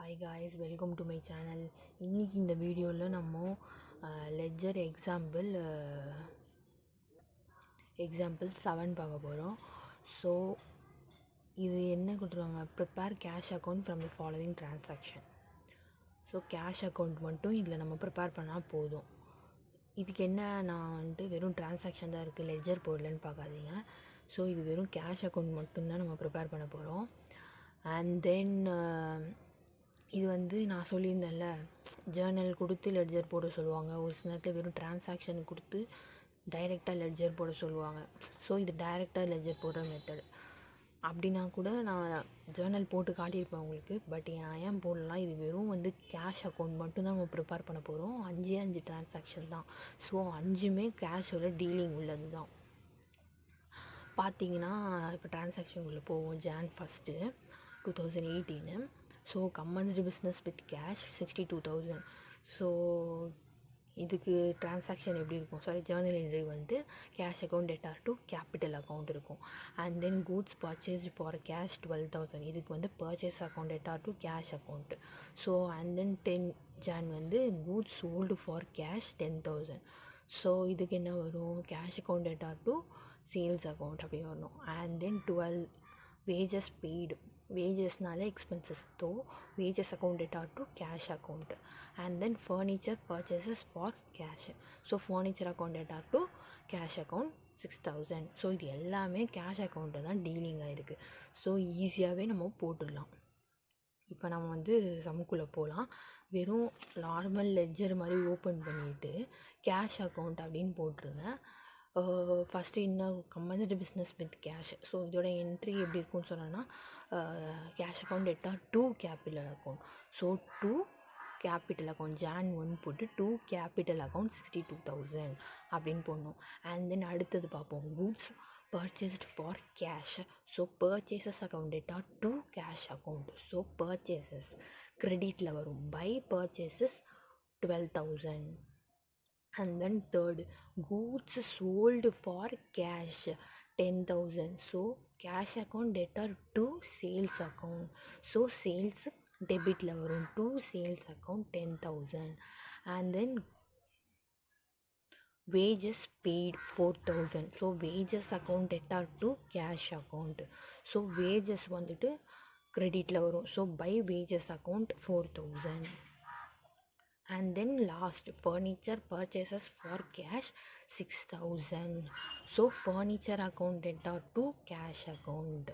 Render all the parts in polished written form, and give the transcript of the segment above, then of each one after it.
Hi guys, welcome to my channel. இன்னைக்கு இந்த வீடியோவில் நம்ம லெட்ஜர் எக்ஸாம்பிள் 7 பார்க்க போகிறோம். ஸோ இது என்ன கொடுத்துருவாங்க, prepare cash account from the following transaction. So cash account மட்டும் இதில் நம்ம ப்ரிப்பேர் பண்ணால் போதும். இதுக்கு என்ன, நான் வந்துட்டு வெறும் டிரான்சாக்ஷன் தான் இருக்குது, லெட்ஜர் போடலன்னு பார்க்காதீங்க. ஸோ இது வெறும் கேஷ் அக்கௌண்ட் மட்டும்தான் நம்ம ப்ரிப்பேர் பண்ண போகிறோம். அண்ட் தென் இது வந்து நான் சொல்லியிருந்தேன்ல, ஜேர்னல் கொடுத்து லெட்ஜர் போட சொல்லுவாங்க, ஒரு சில நேரத்தில் வெறும் டிரான்சாக்ஷன் கொடுத்து டைரெக்டாக லெட்ஜர் போட சொல்லுவாங்க. ஸோ இது டைரெக்டாக லெட்ஜர் போடுற மெத்தட். அப்படின்னா கூட நான் ஜேர்னல் போட்டு காட்டியிருப்பேன் உங்களுக்கு. பட் ஏன் போடலாம், இது வெறும் வந்து கேஷ் அக்கௌண்ட் மட்டும்தான் நம்ம ப்ரிப்பேர் பண்ண போகிறோம். 5 டிரான்சாக்ஷன் தான். ஸோ 5மே கேஷோட டீலிங் உள்ளது தான். பார்த்தீங்கன்னா இப்போ டிரான்சாக்ஷன் உள்ள போவோம். Jan 1, 2018. So commenced business with cash 62,000. So இதுக்கு டிரான்சாக்ஷன் எப்படி இருக்கும், ஜேர்னல் என்ட்ரி வந்து cash account debtor to capital account இருக்கும். And then goods purchased for cash 12,000. இதுக்கு வந்து purchase account debtor to cash account. So and then 10 Jan வந்து goods sold for cash 10,000. So இதுக்கு என்ன வரும், cash account debtor to sales account அப்படின்னு வரணும். And then 12 wages paid. வேஜஸ்னால expenses, so wages account debtor to cash account. And then furniture purchases for cash. So furniture account debtor to cash account 6,000. So இது எல்லாமே cash அக்கௌண்ட்டை தான் dealing ஆகிருக்கு. So ஈஸியாகவே நம்ம போட்டுடலாம். இப்போ நம்ம வந்து சம்குள்ளே போகலாம். வெறும் நார்மல் லெட்ஜர் மாதிரி ஓப்பன் பண்ணிவிட்டு கேஷ் அக்கௌண்ட் அப்படின்னு போட்டுருங்க. ஃபஸ்ட்டு இன்னும் கம்மன்ஸ்டு பிஸ்னஸ் வித் கேஷ். ஸோ இதோட என்ட்ரி எப்படி இருக்கும்னு சொன்னோன்னா, cash account debtor to capital account. So to capital account Jan 1 போட்டு டு கேபிட்டல் அக்கௌண்ட் 62,000 அப்படின்னு போடணும். அண்ட் தென் அடுத்தது பார்ப்போம், goods purchased for cash. So purchases account debtor to cash account. So purchases கிரெடிட்டில் வரும். By purchases 12,000. And then third, goods sold for cash 10,000. So cash account debtor to sales account. So sales debit ல வரும், to sales account 10,000. And then wages paid 4,000. So wages account debtor to cash account. So wages வந்துட்டு creditல வரும். So by wages account 4,000. And then last, furniture purchases for cash 6,000. So furniture account debtor to cash account.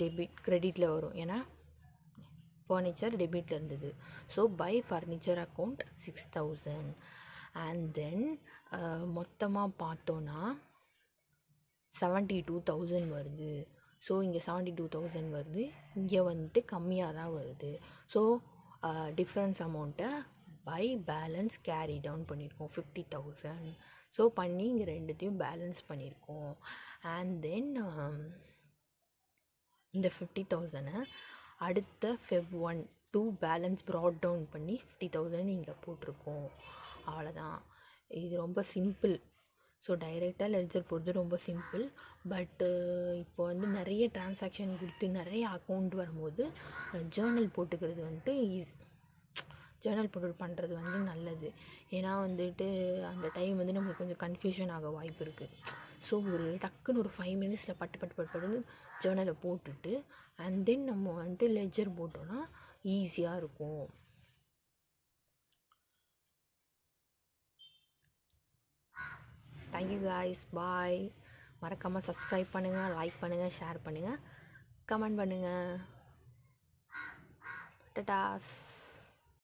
Debit கிரெடிட்டில் வரும், ஏன்னா furniture டெபிட்டில் இருந்தது. So by furniture account 6,000. And then மொத்தமாக பார்த்தோன்னா 72,000 வருது. ஸோ இங்கே 72,000 வருது, இங்கே வந்துட்டு கம்மியாக தான் வருது. ஸோ டிஃப்ரென்ஸ் அமௌண்ட்டை பை பேலன்ஸ் கேரி டவுன் பண்ணியிருக்கோம் 50,000. ஸோ பண்ணி இங்கே ரெண்டுத்தையும் பேலன்ஸ் பண்ணியிருக்கோம். அண்ட் தென் இந்த 50,000 அடுத்த Feb 1 2 பேலன்ஸ் ப்ராட் டவுன் பண்ணி 50,000 இங்கே போட்டிருக்கோம். அவ்வளோதான். இது ரொம்ப சிம்பிள். ஸோ டைரெக்டாக லெட்ஜர் போடுறது ரொம்ப சிம்பிள். பட்டு இப்போ வந்து நிறைய டிரான்சாக்ஷன் கொடுத்து நிறைய அக்கௌண்ட் வரும்போது ஜேர்னல் போட்டுக்கிறது வந்துட்டு ஜேர்னல் போட்டு பண்ணுறது வந்து நல்லது. ஏன்னா வந்துட்டு அந்த டைம் வந்து நம்மளுக்கு கொஞ்சம் கன்ஃபியூஷன் ஆக வாய்ப்பு இருக்குது. ஸோ ஒரு டக்குன்னு ஒரு 5 minutes பட்டு ஜேர்னலை போட்டுட்டு அண்ட் தென் நம்ம வந்துட்டு லெட்ஜர் போட்டோன்னா ஈஸியாக இருக்கும். தேங்க்யூ காய்ஸ், பாய். மறக்காமல் சப்ஸ்கிரைப் பண்ணுங்கள், லைக் பண்ணுங்கள், ஷேர் பண்ணுங்கள், கமெண்ட் பண்ணுங்கள். டடாஸ்.